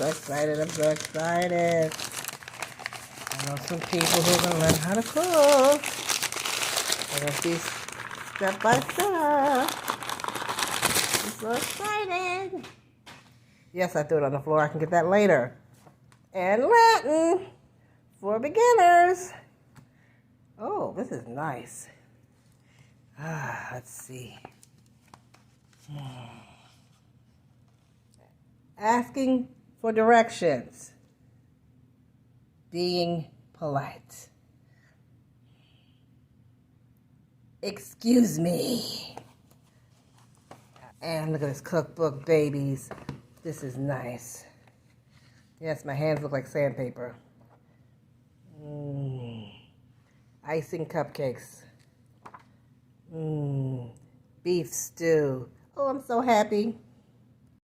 so excited. I'm so excited. I know some people who are going to learn how to cook. They're going to see step by step. I'm so excited. Yes, I threw it on the floor. I can get that later. And Latin for beginners. Oh, this is nice. Let's see. Asking for directions. Being polite. Excuse me. And look at this cookbook, babies. This is nice. Yes, my hands look like sandpaper. Icing cupcakes. Beef stew. Oh, I'm so happy.